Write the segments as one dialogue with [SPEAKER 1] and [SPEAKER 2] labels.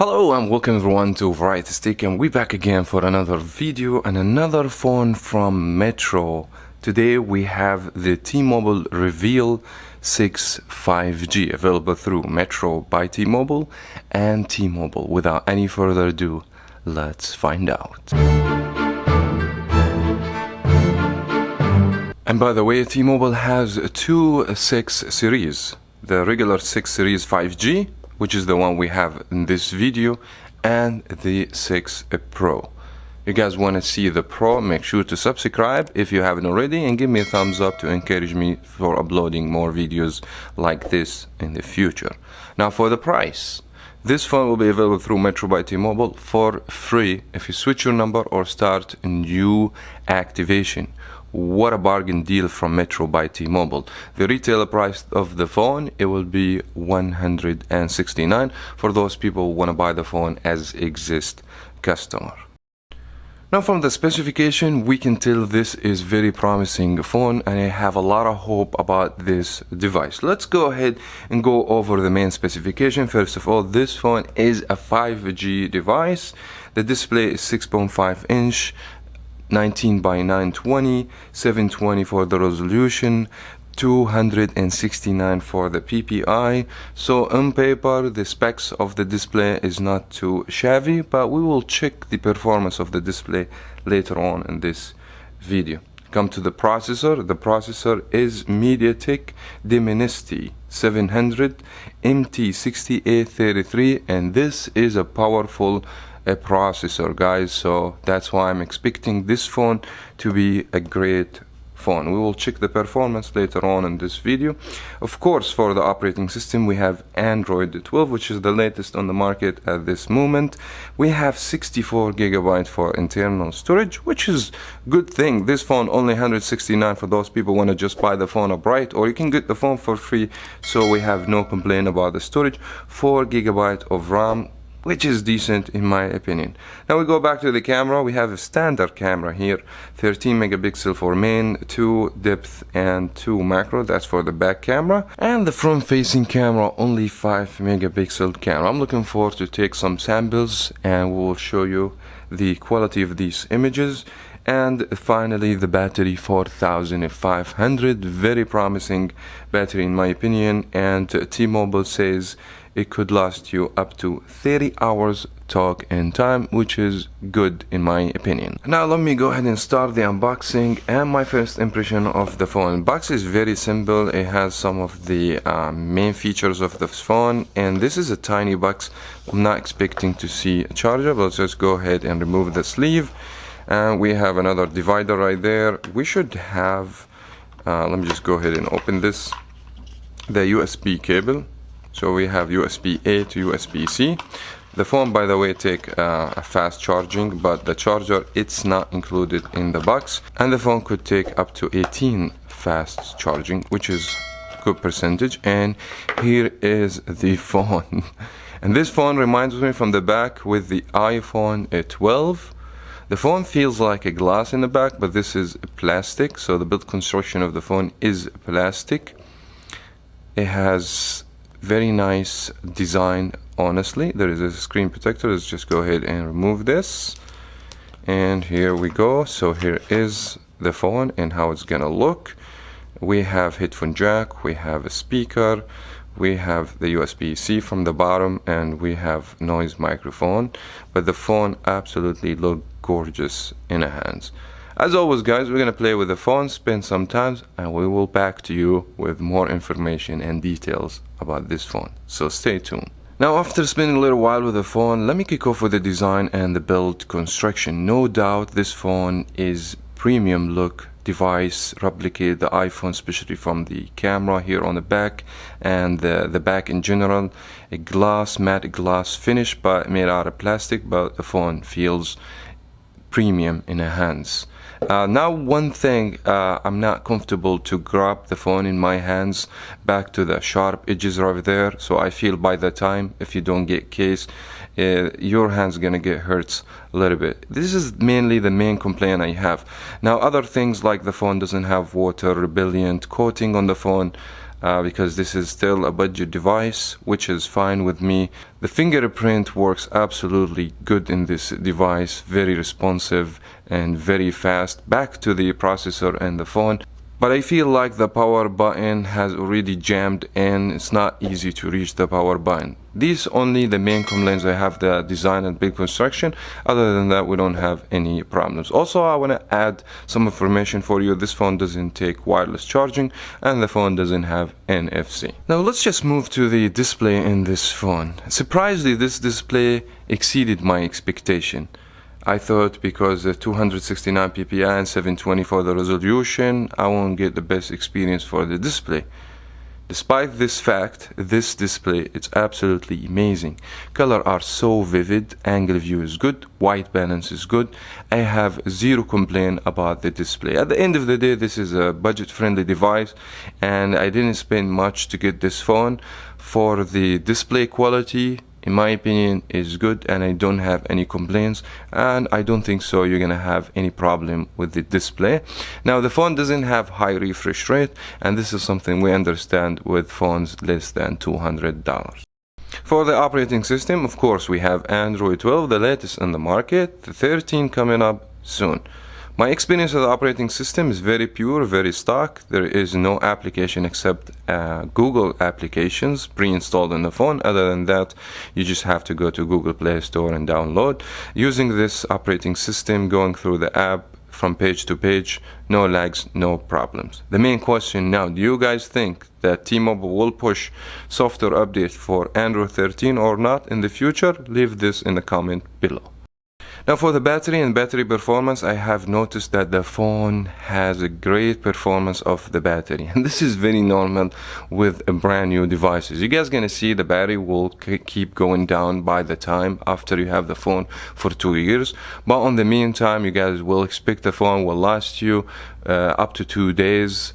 [SPEAKER 1] Hello and welcome everyone to Variety Stick, and we're back again for another video and another phone from Metro. Today we have the T-Mobile Reveal 6 5G available through Metro by T-Mobile and T-Mobile. Without any further ado, let's find out. And by the way, T-Mobile has two 6 series. The regular 6 series 5G, which is the one we have in this video, and the 6 Pro. You guys want to see the Pro, make sure to subscribe if you haven't already, and give me a thumbs up to encourage me for uploading more videos like this in the future. Now for the price, this phone will be available through Metro by T-Mobile for free if you switch your number or start a new activation. What a bargain deal from Metro by T-Mobile. The retail price of the phone, it will be $169 for those people who want to buy the phone as exist customer. Now from the specification, we can tell this is very promising phone, and I have a lot of hope about this device. Let's go ahead and go over the main specification. First of all, this phone is a 5G device. The display is 6.5 inch, 19 by 920, 720 for the resolution, 269 for the PPI. So on paper, the specs of the display is not too shabby, but we will check the performance of the display later on in this video. Come to the processor. The processor is MediaTek Dimensity 700 MT6833, and this is a powerful processor, guys, so that's why I'm expecting this phone to be a great phone. We will check the performance later on in this video. Of course, for the operating system, we have Android 12, which is the latest on the market at this moment. We have 64 GB for internal storage, which is good thing. This phone only $169 for those people who want to just buy the phone outright, or you can get the phone for free, so we have no complaint about the storage. 4 GB of RAM, which is decent in my opinion. Now we go back to the camera. We have a standard camera here, 13 megapixel for main, 2 depth and 2 macro. That's for the back camera. And the front facing camera, only 5 megapixel camera. I'm looking forward to take some samples and we'll show you the quality of these images. And finally, the battery, 4500, very promising battery in my opinion, and T-Mobile says it could last you up to 30 hours talk and time, which is good in my opinion. Now let me go ahead and start the unboxing and my first impression of the phone. Box is very simple. It has some of the main features of the phone, and this is a tiny box. I'm not expecting to see a charger, but let's just go ahead and remove the sleeve. And we have another divider right there. We should have, let me just go ahead and open this, the USB cable. So we have USB-A to USB-C. The phone, by the way, take a fast charging, but the charger, it's not included in the box. And the phone could take up to 18 fast charging, which is good percentage. And here is the phone. And this phone reminds me from the back with the iPhone 12. The phone feels like a glass in the back, but this is plastic, so the build construction of the phone is plastic. It has very nice design, honestly. There is a screen protector. Let's just go ahead and remove this, and here we go. So here is the phone and how it's gonna look. We have headphone jack, we have a speaker, we have the USB-C from the bottom, and we have noise microphone. But the phone absolutely looks gorgeous in our hands. As always, guys, we're gonna play with the phone, spend some time, and we will back to you with more information and details about this phone, so stay tuned. Now, after spending a little while with the phone, let me kick off with the design and the build construction. No doubt this phone is premium look device, replicate the iPhone, especially from the camera here on the back and the back in general. A glass, matte glass finish, but made out of plastic, but the phone feels premium in the hands. Now one thing, I'm not comfortable to grab the phone in my hands back to the sharp edges right there, so I feel by the time if you don't get case, your hands gonna get hurt a little bit. This is mainly the main complaint I have. Now other things like the phone doesn't have water repellent coating on the phone. because this is still a budget device, which is fine with me. The fingerprint works absolutely good in this device, very responsive and very fast. Back to the processor and the phone. But I feel like the power button has already jammed in. It's not easy to reach the power button. These only the main complaints I have, the design and build construction. Other than that, we don't have any problems. Also, I want to add some information for you. This phone doesn't take wireless charging and the phone doesn't have NFC. Now let's just move to the display in this phone. Surprisingly, this display exceeded my expectation. I thought because the 269 ppi and 720 for the resolution, I won't get the best experience for the display. Despite this fact, this display is absolutely amazing. Color are so vivid, angle view is good, white balance is good. I have zero complaint about the display. At the end of the day, this is a budget-friendly device, and I didn't spend much to get this phone. For the display quality, in my opinion, is good, and I don't have any complaints, and I don't think so you're gonna have any problem with the display. Now, the phone doesn't have high refresh rate, and this is something we understand with phones less than $200. For the operating system, of course, we have Android 12, the latest in the market, the 13 coming up soon. My experience with the operating system is very pure, very stock. There is no application except Google applications pre-installed on the phone. Other than that, you just have to go to Google Play Store and download. Using this operating system, going through the app from page to page, no lags, no problems. The main question now, do you guys think that T-Mobile will push software update for Android 13 or not in the future? Leave this in the comment below. Now for the battery and battery performance, I have noticed that the phone has a great performance of the battery, and this is very normal with a brand new devices. You guys gonna see the battery will keep going down by the time after you have the phone for 2 years, but on the meantime you guys will expect the phone will last you up to 2 days.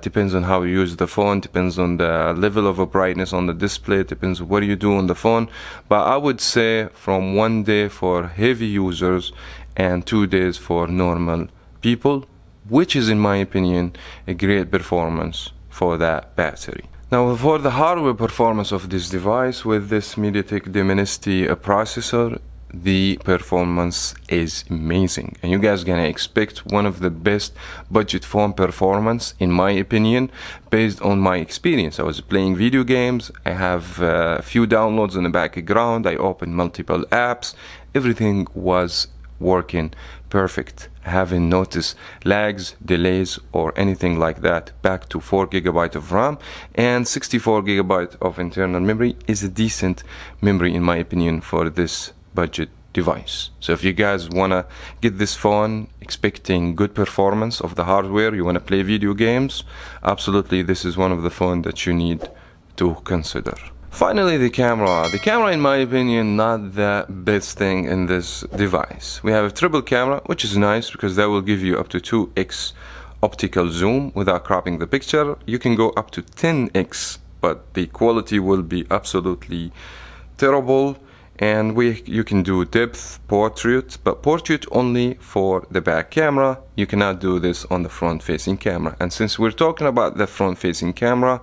[SPEAKER 1] Depends on how you use the phone, depends on the level of a brightness on the display, depends what you do on the phone. But I would say from 1 day for heavy users and 2 days for normal people, which is in my opinion a great performance for that battery. Now for the hardware performance of this device, with this MediaTek Dimensity processor, the performance is amazing, and you guys gonna expect one of the best budget phone performance in my opinion, based on my experience. I was playing video games, I have a few downloads in the background, I opened multiple apps, everything was working perfect. I haven't noticed lags, delays or anything like that. Back to 4 GB of RAM and 64 GB of internal memory is a decent memory in my opinion for this budget device. So if you guys want to get this phone expecting good performance of the hardware, you want to play video games, absolutely this is one of the phones that you need to consider. Finally, the camera. The camera in my opinion not the best thing in this device. We have a triple camera, which is nice because that will give you up to 2x optical zoom without cropping the picture. You can go up to 10x, but the quality will be absolutely terrible. And you can do depth portrait, but portrait only for the back camera. You cannot do this on the front facing camera. And since we're talking about the front facing camera,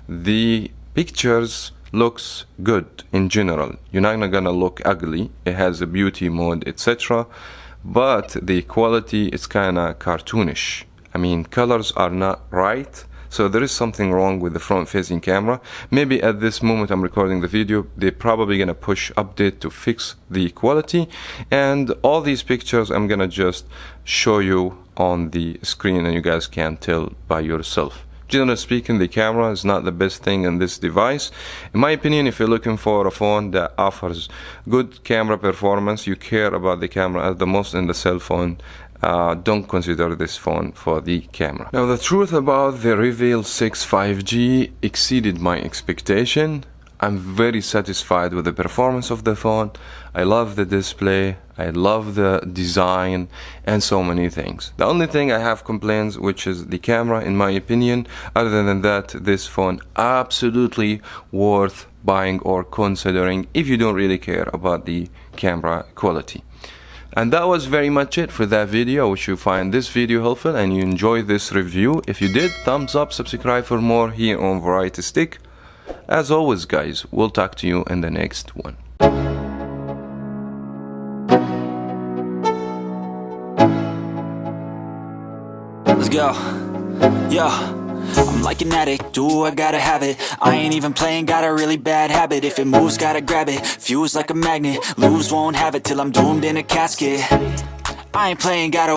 [SPEAKER 1] the pictures looks good in general. You're not gonna look ugly. It has a beauty mode, etc. But the quality is kinda cartoonish. I mean, colors are not right. So there is something wrong with the front-facing camera. Maybe at this moment I'm recording the video, they're probably gonna push update to fix the quality. And all these pictures I'm gonna just show you on the screen and you guys can tell by yourself. Generally speaking, the camera is not the best thing in this device. In my opinion, if you're looking for a phone that offers good camera performance, you care about the camera at the most in the cell phone, don't consider this phone for the camera. Now the truth about the Reveal 6 5G exceeded my expectation. I'm very satisfied with the performance of the phone. I love the display, I love the design and so many things. The only thing I have complaints, which is the camera in my opinion. Other than that, this phone absolutely worth buying or considering if you don't really care about the camera quality. And that was very much it for that video. I wish you find this video helpful and you enjoyed this review. If you did, thumbs up, subscribe for more here on Variety Stick. As always guys, we'll talk to you in the next one.
[SPEAKER 2] Let's go. Yo. I'm like an addict, do I gotta have it. I ain't even playing, got a really bad habit. If it moves, gotta grab it, fuse like a magnet. Lose, won't have it till I'm doomed in a casket. I ain't playing, gotta